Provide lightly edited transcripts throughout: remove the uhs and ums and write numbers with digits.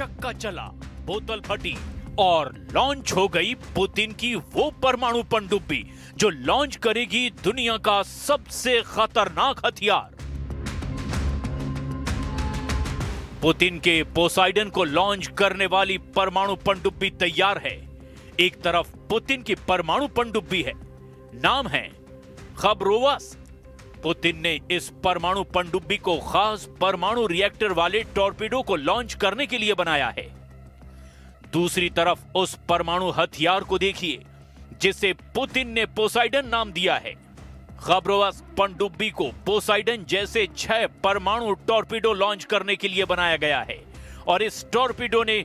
चक्का चला, बोतल फटी और लॉन्च हो गई पुतिन की वो परमाणु पनडुब्बी जो लॉन्च करेगी दुनिया का सबसे खतरनाक हथियार। पुतिन के पोसाइडन को लॉन्च करने वाली परमाणु पनडुब्बी तैयार है। एक तरफ पुतिन की परमाणु पनडुब्बी है, नाम है खबरोवस्क। पुतिन ने इस परमाणु पनडुब्बी को खास परमाणु रिएक्टर वाले टॉर्पीडो को लॉन्च करने के लिए बनाया है। दूसरी तरफ उस परमाणु हथियार को देखिए जिसे पुतिन ने पोसाइडन नाम दिया है। खबरोवस्क पनडुब्बी को पोसाइडन जैसे 6 परमाणु टॉर्पीडो लॉन्च करने के लिए बनाया गया है और इस टॉर्पीडो ने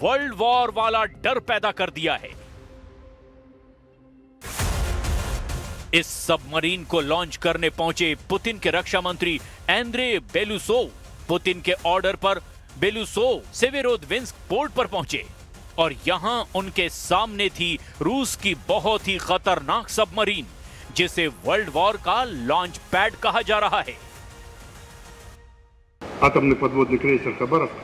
वर्ल्ड वॉर वाला डर पैदा कर दिया है। इस सबमरीन को लॉन्च करने पहुंचे पुतिन के रक्षा मंत्री एंद्रे बेलुसोव। पुतिन के ऑर्डर पर बेलुसोव सेवेरोदविंस्क पोर्ट पर पहुंचे और यहां उनके सामने थी रूस की बहुत ही खतरनाक सबमरीन जिसे वर्ल्ड वॉर का लॉन्च पैड कहा जा रहा है। आतमный подводный крейсер Хабаровск।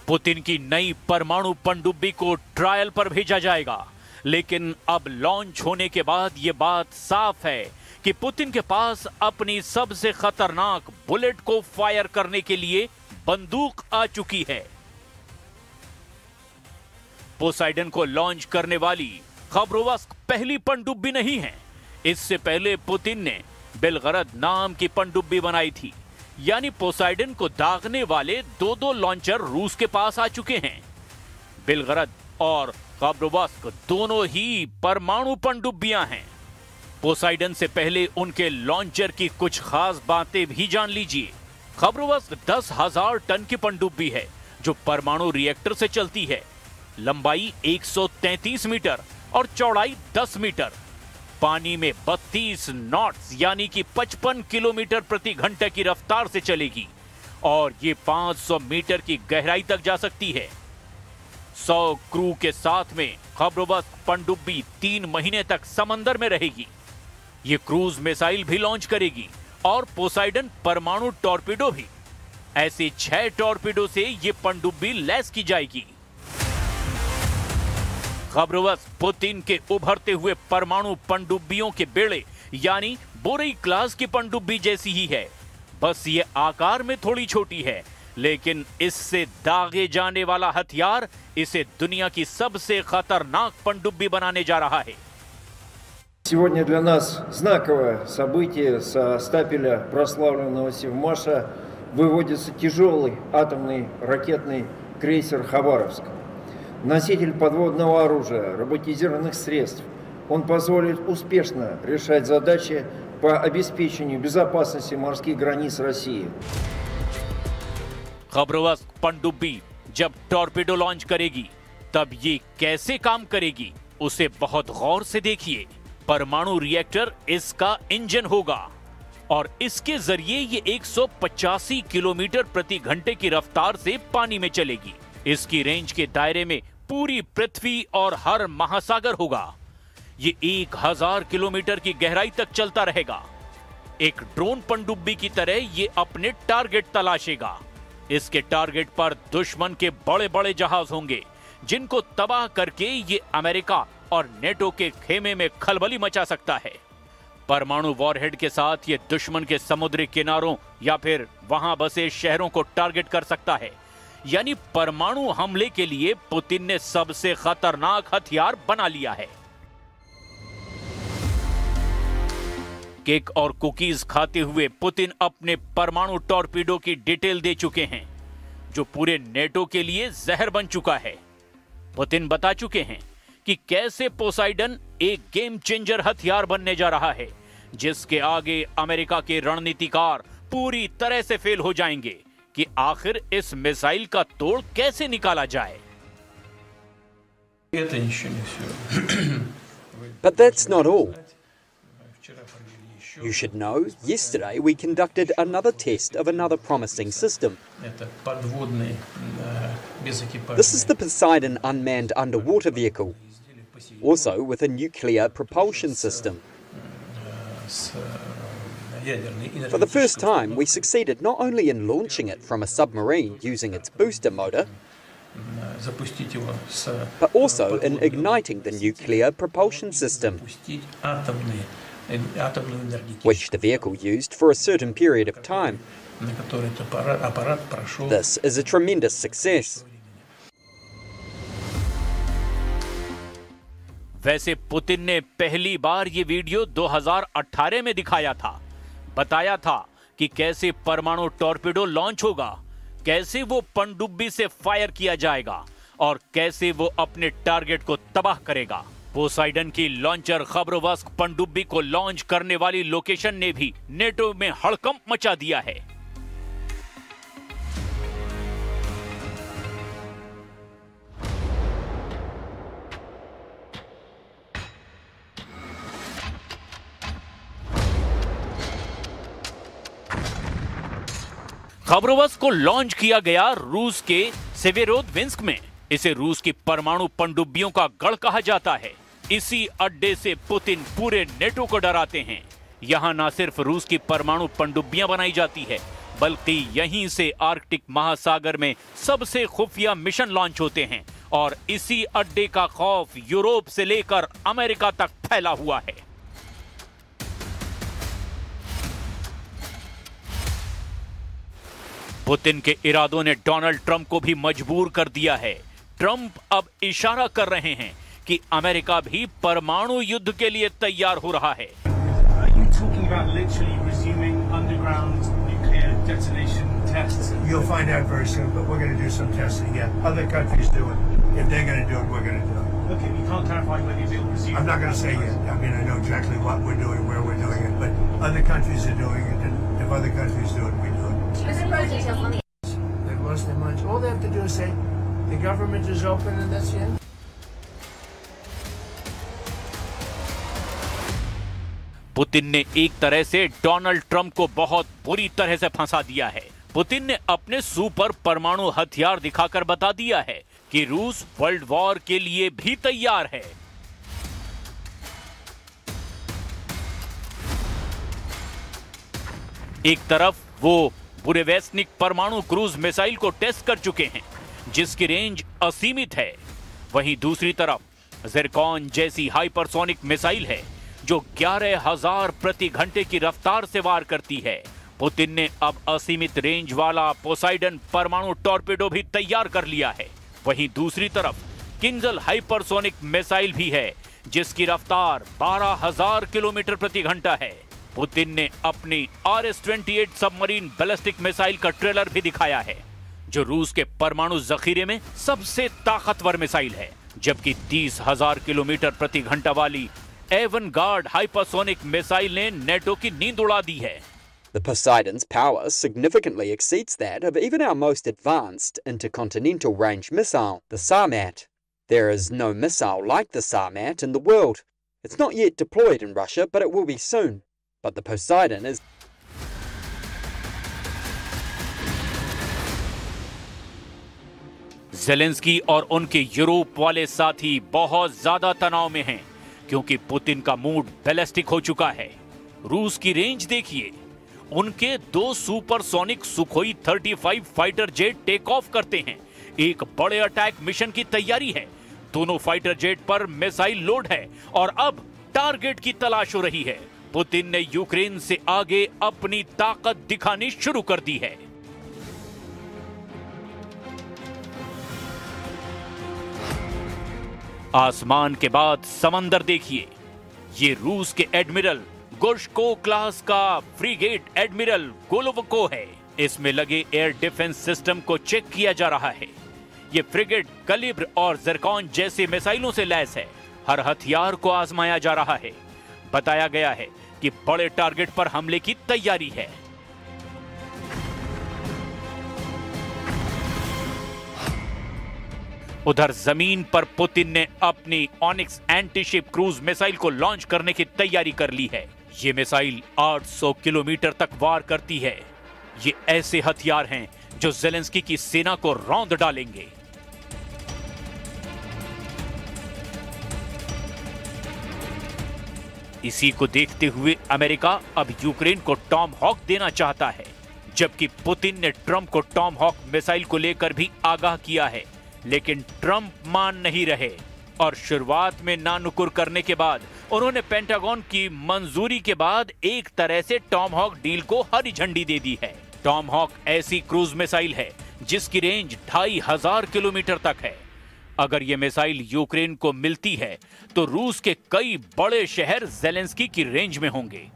पुतिन की नई परमाणु पनडुब्बी को ट्रायल पर भेजा जाएगा, लेकिन अब लॉन्च होने के बाद यह बात साफ है कि पुतिन के पास अपनी सबसे खतरनाक बुलेट को फायर करने के लिए बंदूक आ चुकी है। पोसाइडन को लॉन्च करने वाली खबरोवस्क पहली पनडुब्बी नहीं है। इससे पहले पुतिन ने बेलगरद नाम की पनडुब्बी बनाई थी, यानी पोसाइडन को दागने वाले 2 लॉन्चर रूस के पास आ चुके हैं। बेलगरद और खबरोवस्क दोनों ही परमाणु पनडुब्बियां हैं। पोसाइडन से पहले उनके लॉन्चर की कुछ खास बातें भी जान लीजिए। खबरोवस्क 10,000 टन की पनडुब्बी है जो परमाणु रिएक्टर से चलती है। लंबाई 133 मीटर और चौड़ाई 10 मीटर। पानी में 32 नॉट्स यानी कि 55 किलोमीटर प्रति घंटे की रफ्तार से चलेगी और ये 500 मीटर की गहराई तक जा सकती है। 100 क्रू के साथ में खबरोवस्क पनडुब्बी 3 महीने तक समंदर में रहेगी। ये क्रूज मिसाइल भी लॉन्च करेगी और पोसाइडन परमाणु टॉर्पीडो भी। ऐसे 6 टॉर्पीडो से ये पनडुब्बी लैस की जाएगी। खबरोवस्क पुतिन के उभरते हुए परमाणु पनडुब्बियों के बेड़े यानी बोरेई क्लास की पनडुब्बी जैसी ही है, बस ये आकार में थोड़ी छोटी है, लेकिन इससे दागे जाने वाला हथियार इसे दुनिया की सबसे खतरनाक पनडुब्बी बनाने जा रहा है। Сегодня для нас знаковое событие. Со стапеля прославленного Севмаша выводится тяжелый атомный ракетный крейсер «Хабаровск». Носитель подводного оружия, роботизированных средств. Он позволит успешно решать задачи по обеспечению безопасности морских границ России. खबरोवस्क पनडुब्बी जब टॉर्पीडो लॉन्च करेगी तब ये कैसे काम करेगी उसे बहुत गौर से देखिए। परमाणु रिएक्टर इसका इंजन होगा और इसके जरिए ये 185 किलोमीटर प्रति घंटे की रफ्तार से पानी में चलेगी। इसकी रेंज के दायरे में पूरी पृथ्वी और हर महासागर होगा। ये 1000 किलोमीटर की गहराई तक चलता रहेगा। एक ड्रोन पनडुब्बी की तरह ये अपने टारगेट तलाशेगा। इसके टारगेट पर दुश्मन के बड़े बड़े जहाज होंगे जिनको तबाह करके ये अमेरिका और नेटो के खेमे में खलबली मचा सकता है। परमाणु वॉरहेड के साथ ये दुश्मन के समुद्री किनारों या फिर वहां बसे शहरों को टारगेट कर सकता है। यानी परमाणु हमले के लिए पुतिन ने सबसे खतरनाक हथियार बना लिया है। केक और कुकीज खाते हुए पुतिन अपने परमाणु टॉर्पीडो की डिटेल दे चुके हैं जो पूरे नेटो के लिए जहर बन चुका है। पुतिन बता चुके हैं कि कैसे पोसाइडन एक गेम चेंजर हथियार बनने जा रहा है जिसके आगे अमेरिका के रणनीतिकार पूरी तरह से फेल हो जाएंगे कि आखिर इस मिसाइल का तोड़ कैसे निकाला जाए। But that's not all. You should know, yesterday we conducted another test of another promising system. This is the Poseidon unmanned underwater vehicle, also with a nuclear propulsion system. For the first time, we succeeded not only in launching it from a submarine using its booster motor, but also in igniting the nuclear propulsion system, which the vehicle used for a certain period of time. This is a tremendous success. वैसे Putin ने पहली बार ये video 2018 में दिखाया था। बताया था कि कैसे परमाणु टॉर्पेडो लॉन्च होगा, कैसे वो पनडुब्बी से फायर किया जाएगा और कैसे वो अपने टारगेट को तबाह करेगा। पोसाइडन की लॉन्चर खबरोवस्क पनडुब्बी को लॉन्च करने वाली लोकेशन ने भी नेटो में हड़कंप मचा दिया है। खबरोवस्क को लॉन्च किया गया रूस के सेवेरोदविंस्क में। इसे रूस की परमाणु पनडुब्बियों का गढ़ कहा जाता है। इसी अड्डे से पुतिन पूरे नेटो को डराते हैं। यहां न सिर्फ रूस की परमाणु पनडुब्बियां बनाई जाती है, बल्कि यहीं से आर्कटिक महासागर में सबसे खुफिया मिशन लॉन्च होते हैं और इसी अड्डे का खौफ यूरोप से लेकर अमेरिका तक फैला हुआ है। पुतिन के इरादों ने डोनाल्ड ट्रंप को भी मजबूर कर दिया है। ट्रंप अब इशारा कर रहे हैं कि अमेरिका भी परमाणु युद्ध के लिए तैयार हो रहा है। You'll find out very soon, but we're going to do some testing. Yeah, other countries do it. If they're going to do it, we're going to do it. Okay, you can't clarify whether you'll resume. I'm not going to say yet. I mean, I know exactly what we're doing, where we're doing it, but other countries are doing it, and if other countries do it, we do it. They've lost their minds. All they have to do is say, the government is open, and that's the end. Putin ने एक तरह से Donald Trump को बहुत बुरी तरह से फंसा दिया है। पुतिन ने अपने सुपर परमाणु हथियार दिखाकर बता दिया है कि रूस वर्ल्ड वॉर के लिए भी तैयार है। एक तरफ वो बुरेवेस्निक परमाणु क्रूज मिसाइल को टेस्ट कर चुके हैं, जिसकी रेंज असीमित है। वहीं दूसरी तरफ ज़िरकॉन जैसी हाइपरसोनिक मिसाइल है जो 11,000 प्रति घंटे की रफ्तार से वार करती है। पुतिन ने अब असीमित रेंज वाला पोसाइडन परमाणु टॉर्पेडो भी तैयार कर लिया है। वहीं दूसरी तरफ किंजल हाइपरसोनिक मिसाइल भी है जिसकी रफ्तार 12,000 किलोमीटर प्रति घंटा है। पुतिन ने अपनी RS-28 सबमरीन बैलिस्टिक मिसाइल का ट्रेलर भी दिखाया है, जो रूस के परमाणु जखीरे में सबसे ताकतवर मिसाइल है, जबकि 30,000 किलोमीटर प्रति घंटा वाली एवनगार्ड हाइपरसोनिक मिसाइल ने नेटो की नींद उड़ा दी है। The Poseidon's power significantly exceeds that of even our most advanced intercontinental range missile, the Sarmat. There is no missile like the Sarmat in the world. It's not yet deployed in Russia, but it will be soon. But the Poseidon is... Zelensky और उनके Europe वाले साथी बहुत ज्यादा तनाव में हैं, क्योंकि पुतिन का मूड बैलिस्टिक हो चुका है। रूस की रेंज देखिए, उनके 2 supersonic Sukhoi 35 fighter jet take off करते हैं। एक बड़े अटैक मिशन की तैयारी है। दोनों फाइटर जेट पर मिसाइल लोड है और अब टारगेट की तलाश हो रही है। पुतिन ने यूक्रेन से आगे अपनी ताकत दिखानी शुरू कर दी है। आसमान के बाद समंदर देखिए। ये रूस के एडमिरल गोर्शको क्लास का फ्रीगेट एडमिरल गोलोवको है। इसमें लगे एयर डिफेंस सिस्टम को चेक किया जा रहा है। ये फ्रिगेट कलिब्र और ज़िरकॉन जैसे मिसाइलों से लैस है। हर हथियार को आजमाया जा रहा है। बताया गया है कि बड़े टारगेट पर हमले की तैयारी है। उधर जमीन पर पुतिन ने अपनी ऑनिक्स एंटीशिप क्रूज मिसाइल को लॉन्च करने की तैयारी कर ली है। ये मिसाइल 800 किलोमीटर तक वार करती है। ये ऐसे हथियार हैं जो ज़ेलेंस्की की सेना को रौंद डालेंगे। इसी को देखते हुए अमेरिका अब यूक्रेन को टॉम हॉक देना चाहता है, जबकि पुतिन ने ट्रंप को टॉम हॉक मिसाइल को लेकर भी आगाह किया है, लेकिन ट्रंप मान नहीं रहे और शुरुआत में नानुकुर करने के बाद उन्होंने पेंटागन की मंजूरी के बाद एक तरह से टॉम हॉक डील को हरी झंडी दे दी है। टॉम हॉक ऐसी क्रूज मिसाइल है जिसकी रेंज 2500 किलोमीटर तक है। अगर यह मिसाइल यूक्रेन को मिलती है तो रूस के कई बड़े शहर ज़ेलेंस्की की रेंज में होंगे।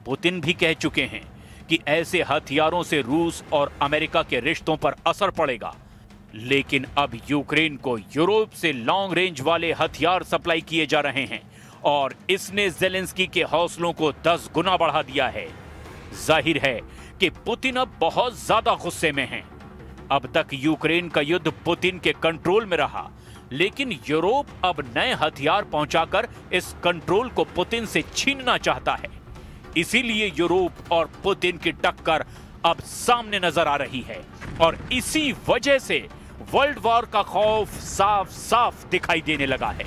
पुतिन भी कह चुके हैं कि ऐसे हथियारों से रूस और अमेरिका के रिश्तों पर असर पड़ेगा, लेकिन अब यूक्रेन को यूरोप से लॉन्ग रेंज वाले हथियार सप्लाई किए जा रहे हैं और इसने ज़ेलेंस्की के हौसलों को 10 गुना बढ़ा दिया है। जाहिर है कि पुतिन अब बहुत ज्यादा गुस्से में हैं। अब तक यूक्रेन का युद्ध पुतिन के कंट्रोल में रहा, लेकिन यूरोप अब नए हथियार पहुंचाकर इस कंट्रोल को पुतिन से छीनना चाहता है। इसीलिए यूरोप और पुतिन की टक्कर अब सामने नजर आ रही है और इसी वजह से वर्ल्ड वॉर का खौफ साफ साफ दिखाई देने लगा है।